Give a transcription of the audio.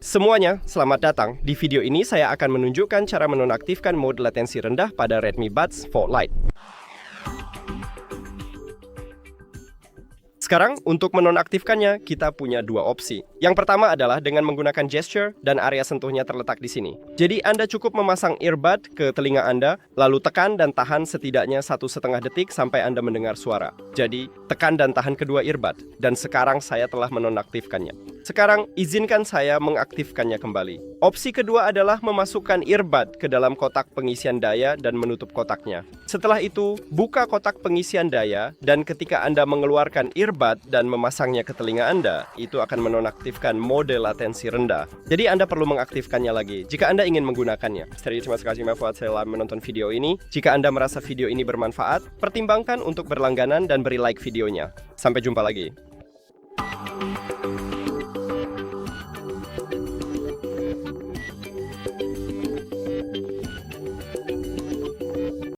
Semuanya, selamat datang. Di video ini saya akan menunjukkan cara menonaktifkan mode latensi rendah pada REDMI Buds for Lite. Sekarang, untuk menonaktifkannya, kita punya dua opsi. Yang pertama adalah dengan menggunakan gesture dan area sentuhnya terletak di sini. Jadi, Anda cukup memasang earbud ke telinga Anda, lalu tekan dan tahan setidaknya 1,5 detik sampai Anda mendengar suara. Jadi, tekan dan tahan kedua earbud. Dan sekarang saya telah menonaktifkannya. Sekarang, izinkan saya mengaktifkannya kembali. Opsi kedua adalah memasukkan earbud ke dalam kotak pengisian daya dan menutup kotaknya. Setelah itu, buka kotak pengisian daya, dan ketika Anda mengeluarkan earbud dan memasangnya ke telinga Anda, itu akan menonaktifkan mode latensi rendah. Jadi Anda perlu mengaktifkannya lagi jika Anda ingin menggunakannya. Terima kasih buat saya menonton video ini. Jika Anda merasa video ini bermanfaat, pertimbangkan untuk berlangganan dan beri like videonya. Sampai jumpa lagi.